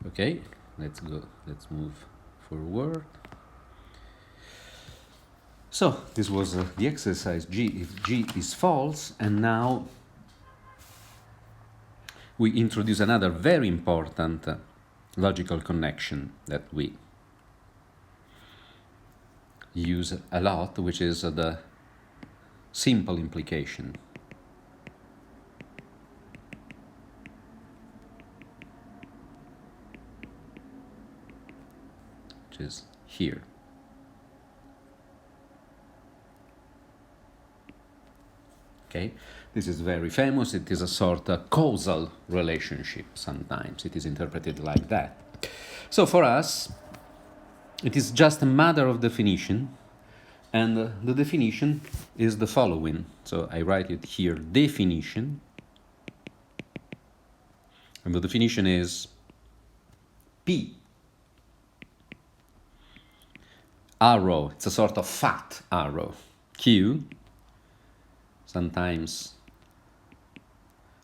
Okay, let's move forward. So this was the exercise G if G is false, and now we introduce another very important logical connection that we use a lot, which is the simple implication, which is here. Okay, this is very famous. It is a sort of causal relationship. Sometimes it is interpreted like that. So for us, it is just a matter of definition, and the definition is the following. So I write it here, definition, and the definition is P arrow, it's a sort of fat arrow, Q, sometimes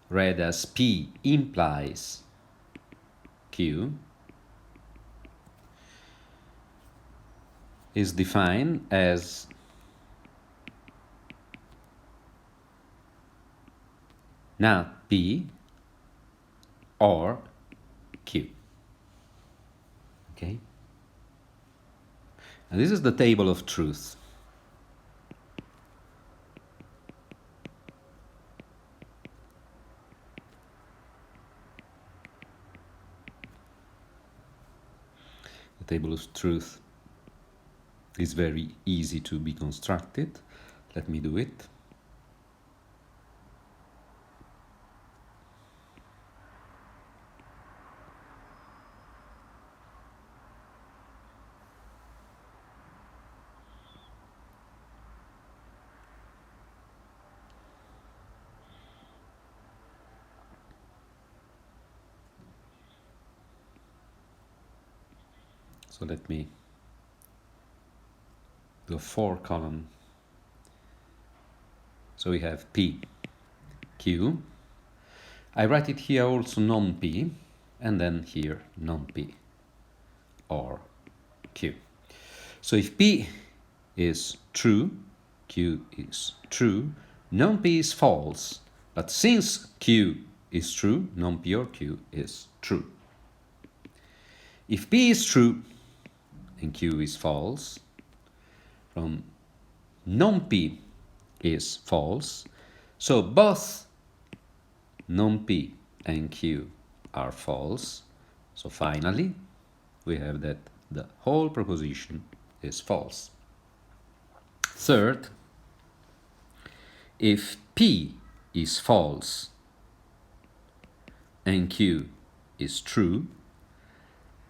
read as P implies Q, is defined as not P or Q. Okay? And this is the table of truth. The table of truth is very easy to be constructed. Let me do it. So let me do a 4-column. So we have P, Q. I write it here also non-P, and then here non-P or Q. So if P is true, Q is true, non-P is false. But since Q is true, non-P or Q is true. If P is true and Q is false, from non-P is false, so both non-P and Q are false. So finally, we have that the whole proposition is false. Third, if P is false and Q is true,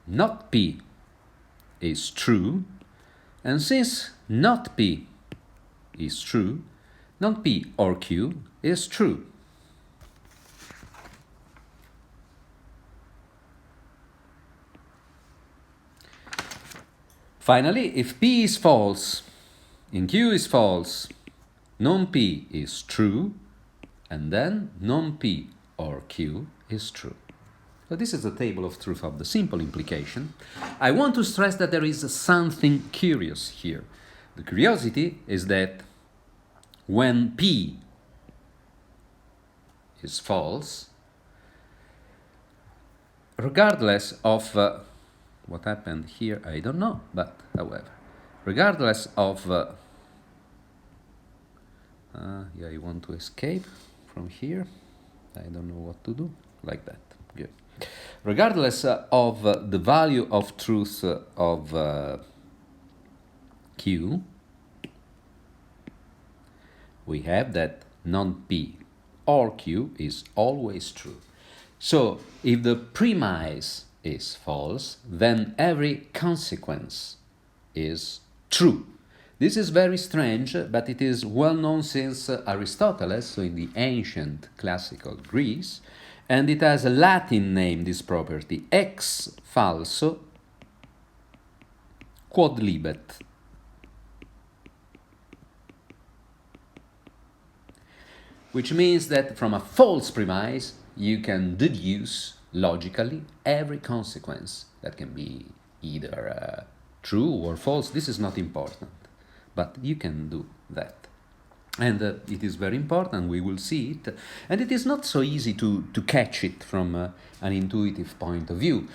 not P is true, and since not P is true, not P or Q is true. Finally, if P is false and Q is false, non-P is true, and then non-P or Q is true. So this is the table of truth of the simple implication. I want to stress that there is something curious here. The curiosity is that when P is false, regardless of what happened here, I don't know, but however, regardless of yeah, I want to escape from here. I don't know what to do, like that. Good. Regardless of the value of truth of Q, we have that non-P or Q is always true. So if the premise is false, then every consequence is true. This is very strange, but it is well known since Aristotle, so in the ancient classical Greece, and it has a Latin name, this property, ex falso quod libet. Which means that from a false premise, you can deduce logically every consequence that can be either true or false. This is not important, but you can do that. And it is very important, we will see it. And it is not so easy to catch it from an intuitive point of view.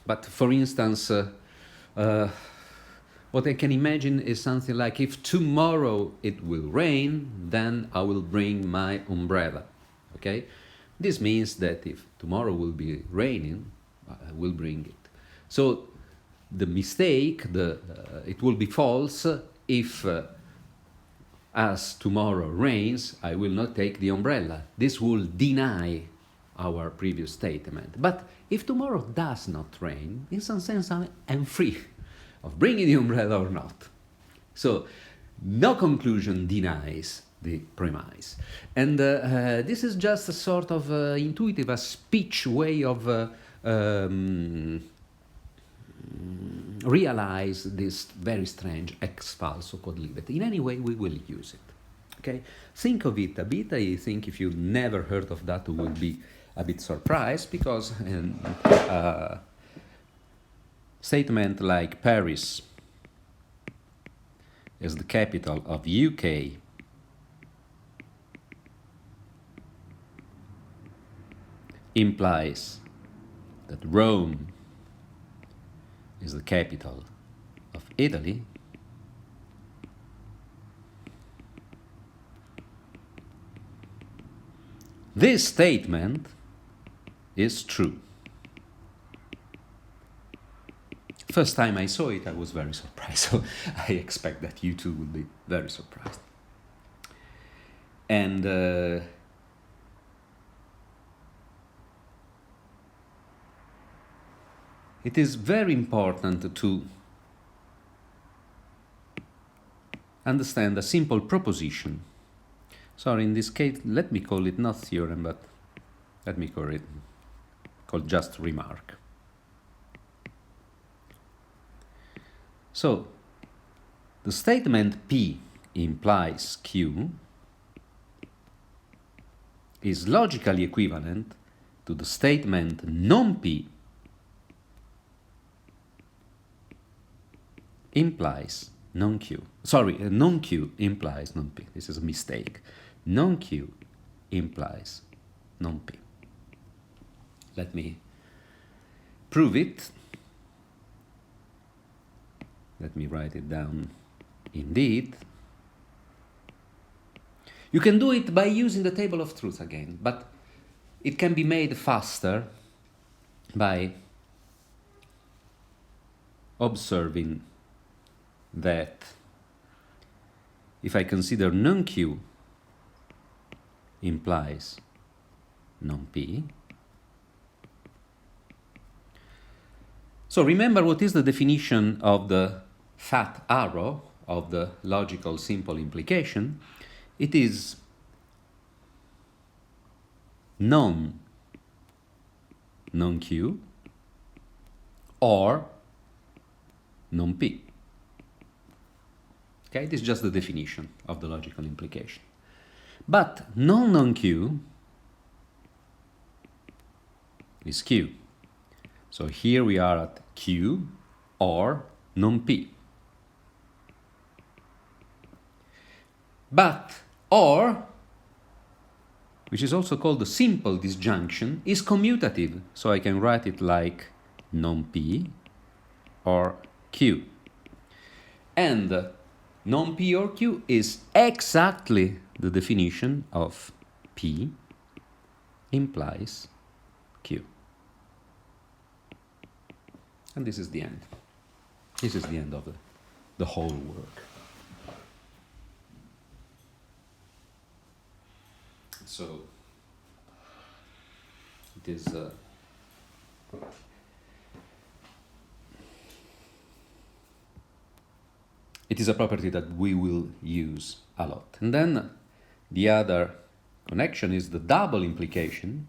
But for instance, what I can imagine is something like, if tomorrow it will rain, then I will bring my umbrella. Okay? This means that if tomorrow will be raining, I will bring it. So the mistake, it will be false if as tomorrow rains, I will not take the umbrella. This will deny our previous statement. But if tomorrow does not rain, in some sense I'm free of bringing the umbrella or not. So no conclusion denies the premise. And this is just a sort of intuitive, a speech way of realize this very strange ex falso quod libet. In any way, we will use it. Okay? Think of it a bit. I think if you never heard of that, you will be a bit surprised, because statement like Paris is the capital of UK implies that Rome is the capital of Italy. This statement is true. First time I saw it, I was very surprised, so I expect that you too will be very surprised. And it is very important to understand a simple proposition. Sorry, in this case, let me call it not theorem, but let me call it just remark. So, the statement P implies Q is logically equivalent to the statement non-P implies non-Q. Sorry, non-Q implies non-P. This is a mistake. Non-Q implies non-P. Let me prove it. Let me write it down. Indeed. You can do it by using the table of truth again, but it can be made faster by observing that if I consider non-Q implies non-P. So remember what is the definition of the fat arrow of the logical simple implication. It is non-Q or non-P. Okay, this is just the definition of the logical implication. But non-Q is Q. So here we are at Q or non-P. But or, which is also called the simple disjunction, is commutative. So I can write it like non-P or Q. And non-P or Q is exactly the definition of P implies Q. And this is the end. This is the end of the whole work. So it is a property that we will use a lot. And then the other connection is the double implication.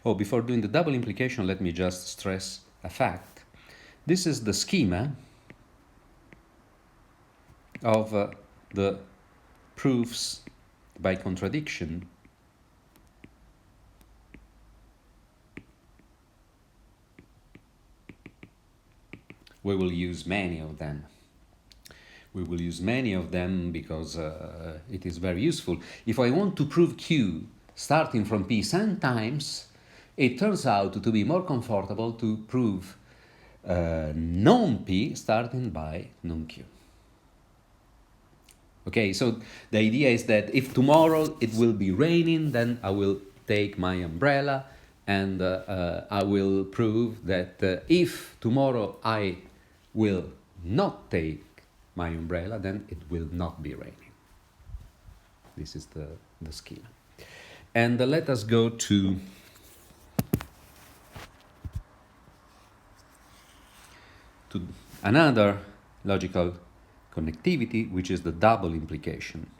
Oh, before doing the double implication, let me just stress a fact. This is the schema of the proofs by contradiction, we will use many of them. We will use many of them because it is very useful. If I want to prove Q starting from P, sometimes it turns out to be more comfortable to prove non-P starting by non-Q. Okay, so the idea is that if tomorrow it will be raining, then I will take my umbrella and I will prove that if tomorrow I will not take my umbrella, then it will not be raining. This is the schema. And let us go to another logical connectivity, which is the double implication,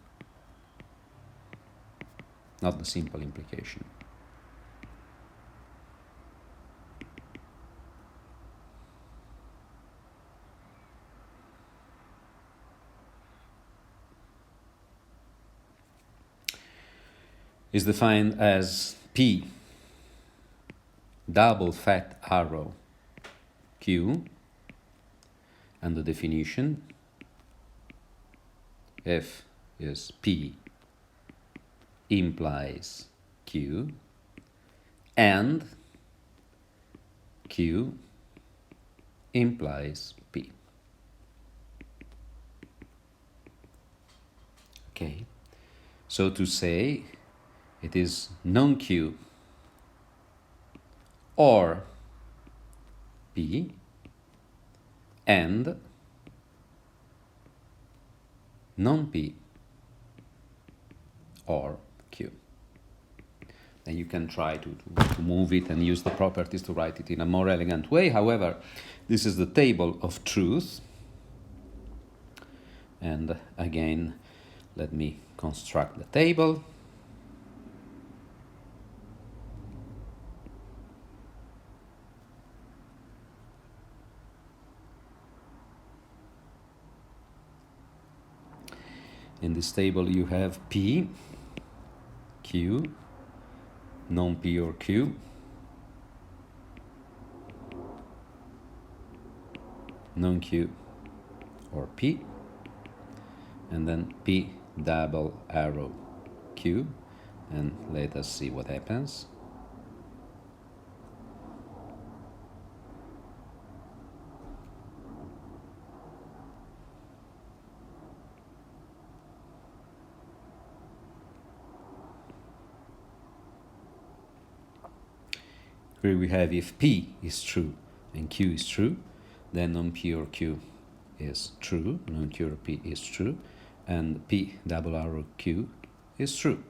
not the simple implication. Is defined as P double fat arrow Q, and the definition F is P implies Q and Q implies P. Okay, so to say it is non-Q or P and non-P or Q. Then you can try to move it and use the properties to write it in a more elegant way. However, this is the table of truth. And again, let me construct the table. In this table you have P, Q, non-P or Q, non-Q or P, and then P double arrow Q, and let us see what happens. Here we have if P is true and Q is true, then non-P or Q is true, non-Q or P is true, and P double arrow Q is true.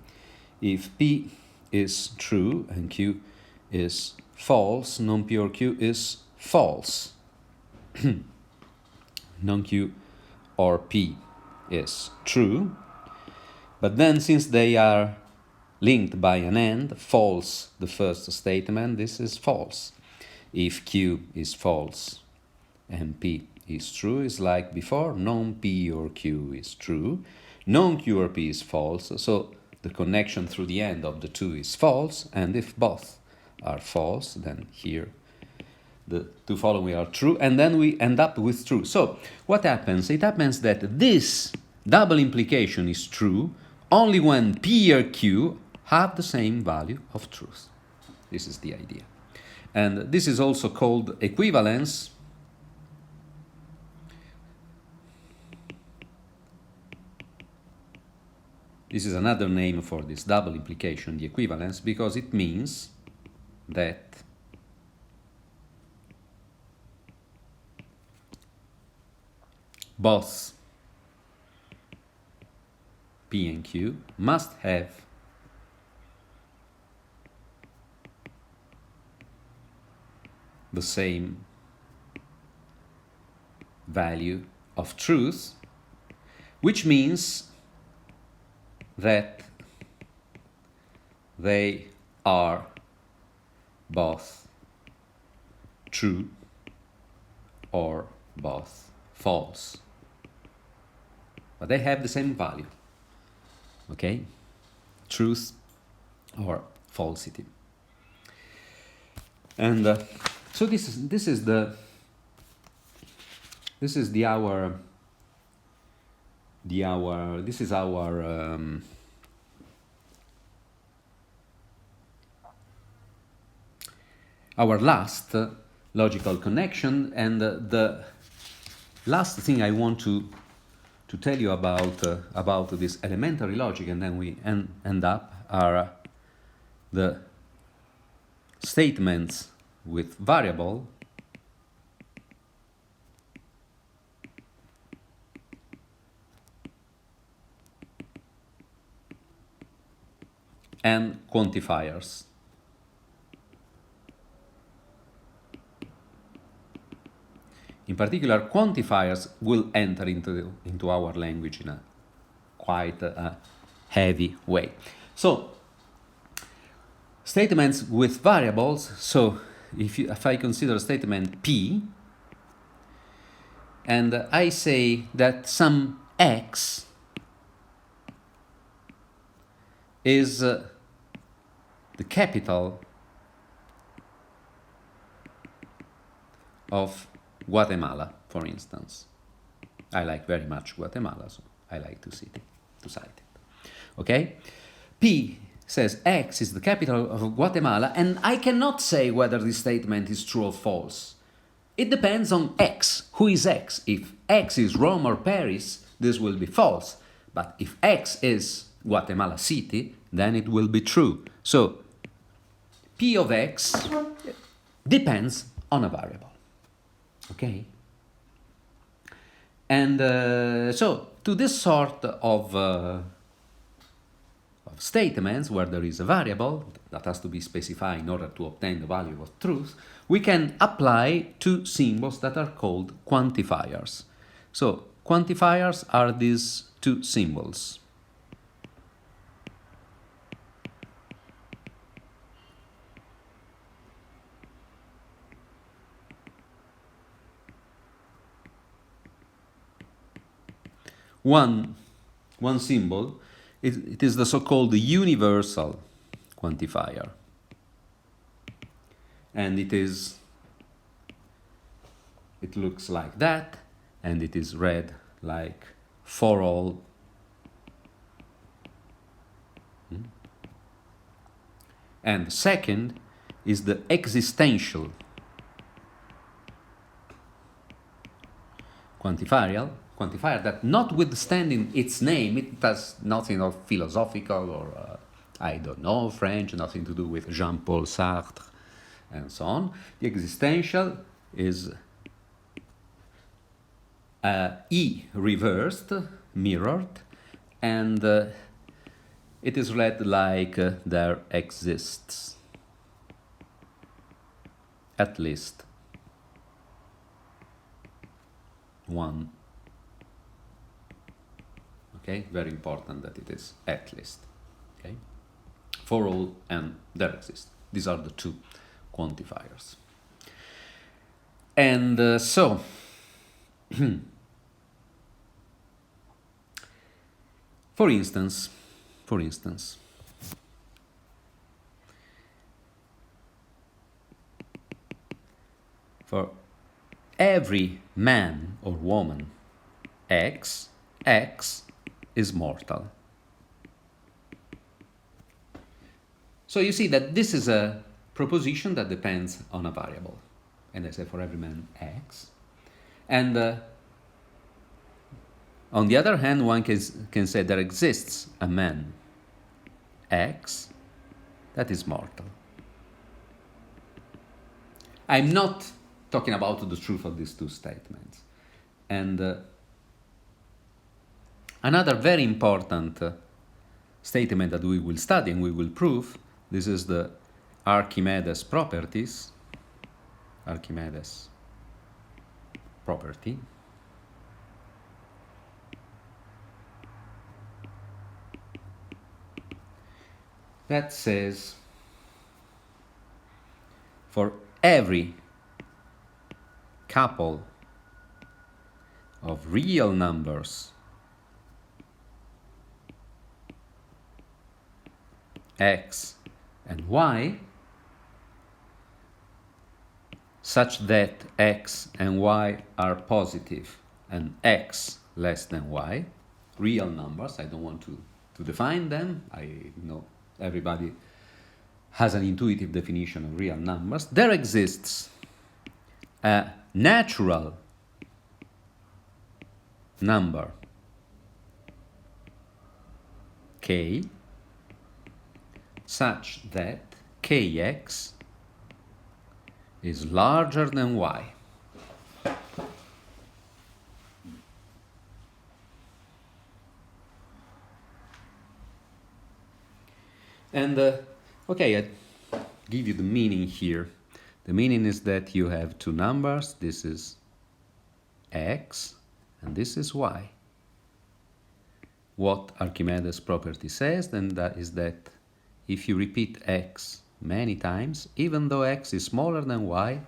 If P is true and Q is false, non-P or Q is false. Non-Q or P is true, but then since they are linked by an and, false the first statement, this is false. If Q is false and P is true, is like before, non-P or Q is true, non-Q or P is false, so the connection through the end of the two is false, and if both are false, then here the two following are true, and then we end up with true. So what happens? It happens that this double implication is true only when P or Q have the same value of truth. This is the idea. And this is also called equivalence. This is another name for this double implication, the equivalence, because it means that both P and Q must have the same value of truth, which means that they are both true or both false. but they have the same value. Okay, truth or falsity. And so this is our last logical connection, and the last thing I want to tell you about this elementary logic, and then we end up, are the statements with variable and quantifiers. In particular, quantifiers will enter into our language in a quite heavy way. So, statements with variables. So, if I consider a statement P, and I say that some x is the capital of Guatemala, for instance. I like very much Guatemala, so I like to cite it. Okay? P says X is the capital of Guatemala, and I cannot say whether this statement is true or false. It depends on X. Who is X? If X is Rome or Paris, this will be false. But if X is Guatemala City, then it will be true. So, P of X depends on a variable. Okay? And so, to this sort of statements where there is a variable that has to be specified in order to obtain the value of truth, we can apply two symbols that are called quantifiers. So, quantifiers are these two symbols. One symbol, it is the so-called universal quantifier. And it looks like that, and it is read like for all. And the second is the existential quantifier that, notwithstanding its name, it has nothing of philosophical or I don't know, French, nothing to do with Jean-Paul Sartre and so on. The existential is E reversed, mirrored, and it is read like there exists at least one. Okay, very important that it is at least. Okay, for all and there exists. These are the two quantifiers. And so, for instance, for every man or woman X is mortal. So you see that this is a proposition that depends on a variable. And I say for every man X. And on the other hand, one can say there exists a man X that is mortal. I'm not talking about the truth of these two statements. And another very important statement that we will study and we will prove, this is the Archimedes Properties, Archimedes property. That says for every couple of real numbers x and y such that x and y are positive and x less than y, real numbers. I don't want to define them. I know everybody has an intuitive definition of real numbers. There exists a natural number k such that kx is larger than y. And okay, I give you the meaning here. The meaning is that you have two numbers. This is x and this is y. What Archimedes property says then that is that if you repeat x many times, even though x is smaller than y,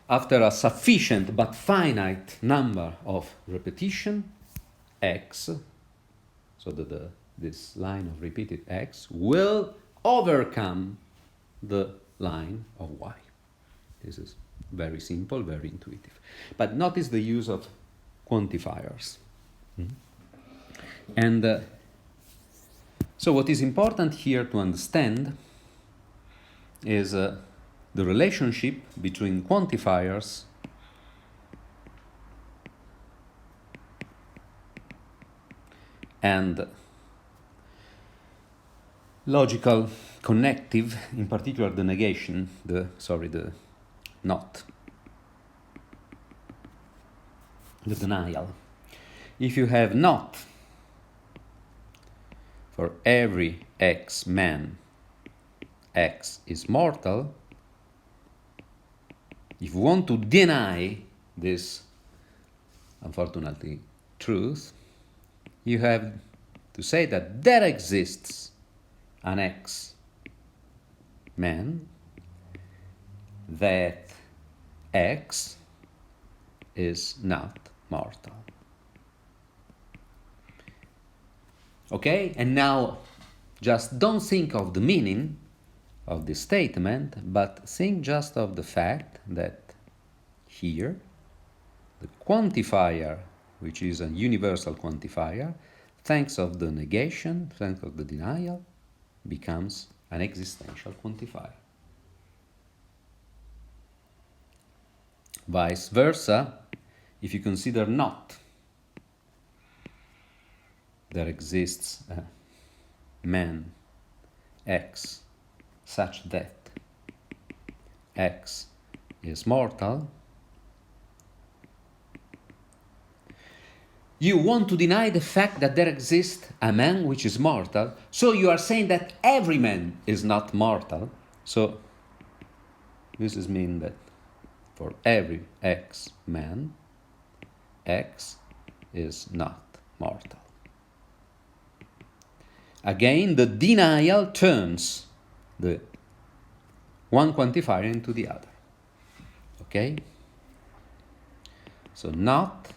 after a sufficient but finite number of repetition, x, so that this line of repeated x will overcome the line of y. This is very simple, very intuitive. But notice the use of quantifiers. And so what is important here to understand is the relationship between quantifiers and logical connective, in particular the negation, the not, the denial. If you have not for every x man, x is mortal, if you want to deny this, unfortunately, truth, you have to say that there exists an x man that x is not mortal. Okay? And now just don't think of the meaning of this statement, but think just of the fact that here the quantifier, which is a universal quantifier, thanks of the negation, thanks of the denial, becomes an existential quantifier. Vice versa, if you consider not, there exists a man x such that x is mortal, you want to deny the fact that there exists a man which is mortal, so you are saying that every man is not mortal. So this is mean that for every x man, x is not mortal. Again, the denial turns the one quantifier into the other. Okay? So not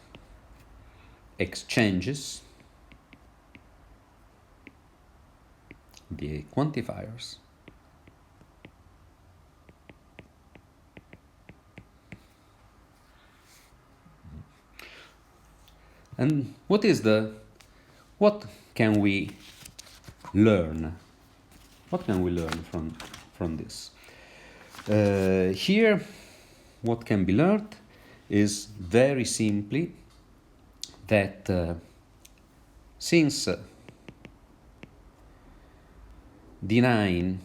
exchanges the quantifiers. And what can we learn? What can we learn from this? Here, what can be learned is very simply that since denying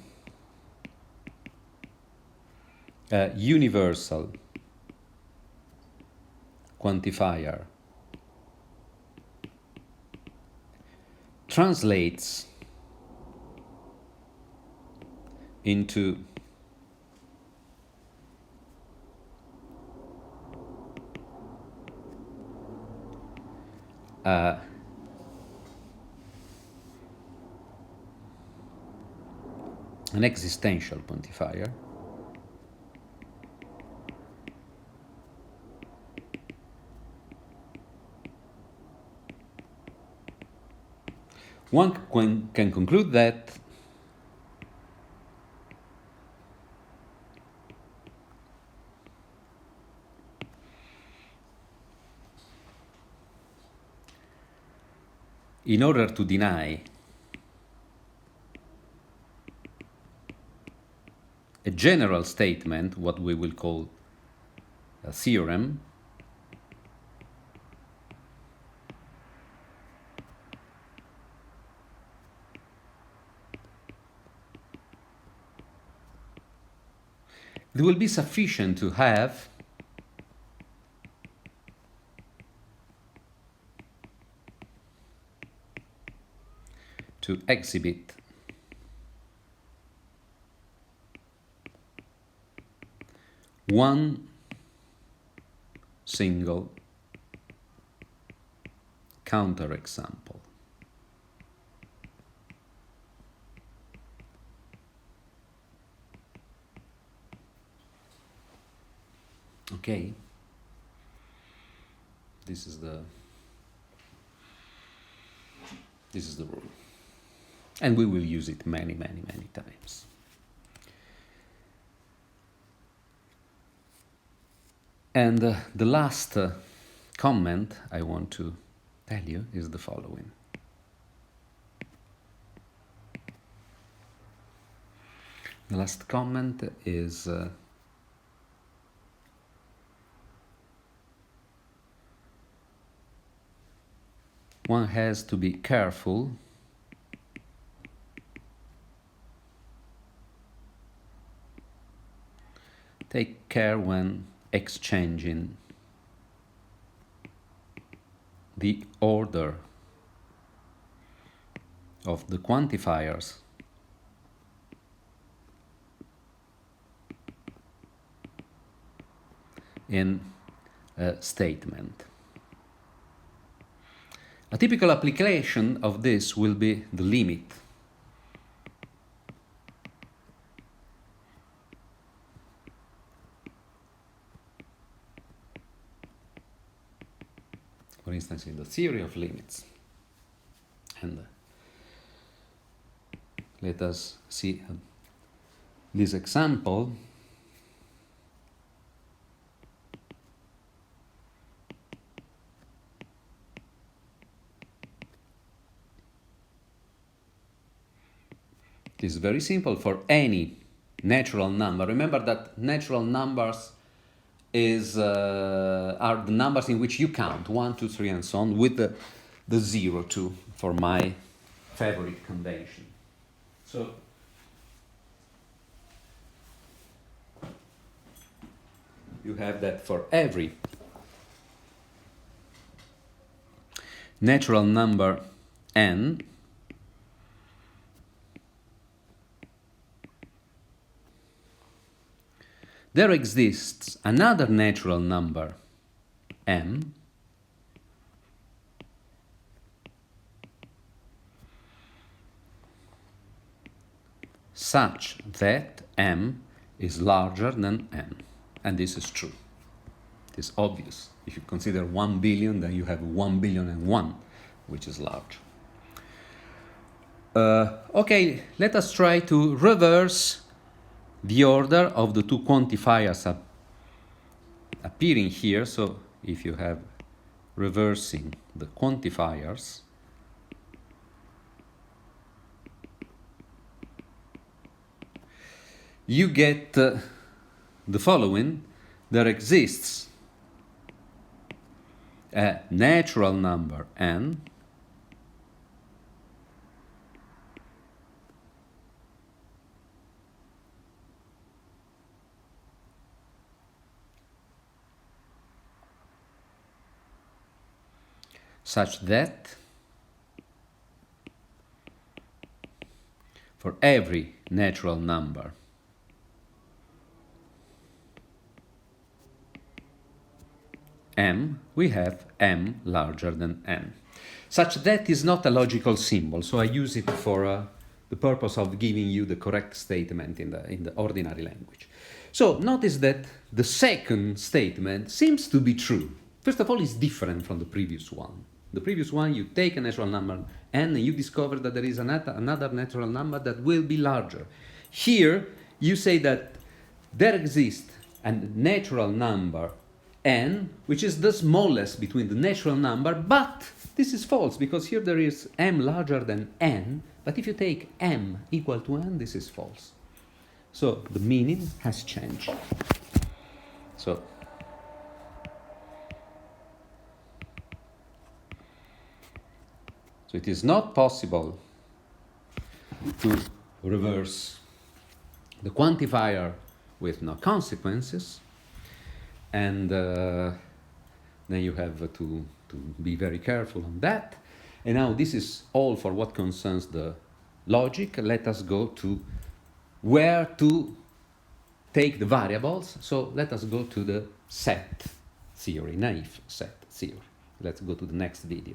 a universal quantifier translates into an existential quantifier, one can conclude that in order to deny a general statement, what we will call a theorem, it will be sufficient to have to exhibit one single counterexample. Okay, this is the rule, and we will use it many times. And the last comment I want to tell you is the following. The last comment is one has to be careful take care when exchanging the order of the quantifiers in a statement. A typical application of this will be the limit. For instance, in the theory of limits. And let us see this example. It is very simple for any natural number. Remember that natural numbers are the numbers in which you count 1, 2, 3, and so on, with the 0 too, for my favorite convention. So you have that for every natural number n, there exists another natural number, m, such that m is larger than n. And this is true. It is obvious. If you consider 1 billion, then you have 1,000,000,001, which is large. Okay, let us try to reverse the order of the two quantifiers appearing here. So if you have reversing the quantifiers, you get the following. There exists a natural number n such that for every natural number m, we have m larger than n. Such that is not a logical symbol, so I use it for the purpose of giving you the correct statement in the ordinary language. So notice that the second statement seems to be true. First of all, it's different from the previous one. The previous one, you take a natural number n and you discover that there is another natural number that will be larger. Here, you say that there exists a natural number n, which is the smallest between the natural number, but this is false because here there is m larger than n, but if you take m equal to n, this is false. So the meaning has changed. So it is not possible to reverse the quantifier with no consequences, and then you have to be very careful on that. And now this is all for what concerns the logic. Let us go to where to take the variables. So let us go to the set theory, naive set theory. Let's go to the next video.